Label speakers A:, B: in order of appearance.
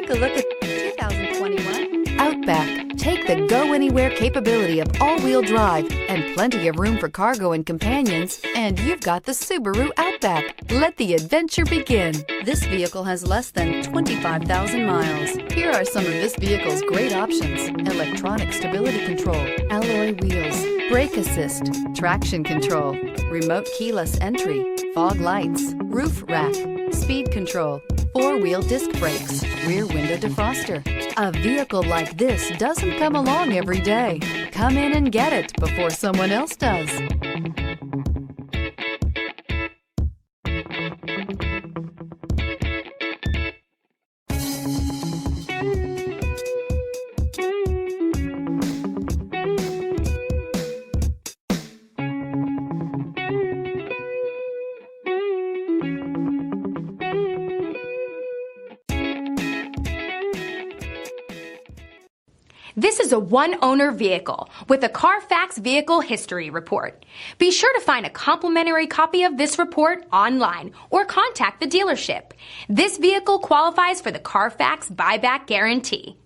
A: Take a look at 2021 Outback. Take the go-anywhere capability of all-wheel drive and plenty of room for cargo and companions, and you've got the Subaru Outback. Let the adventure begin. This vehicle has less than 25,000 miles. Here are some of this vehicle's great options: electronic stability control, alloy wheels, brake assist, traction control, remote keyless entry, fog lights, roof rack, speed control, four-wheel disc brakes, rear window defroster. A vehicle like this doesn't come along every day. Come in and get it before someone else does.
B: This is a one-owner vehicle with a CARFAX Vehicle History Report. Be sure to find a complimentary copy of this report online or contact the dealership. This vehicle qualifies for the CARFAX Buyback Guarantee.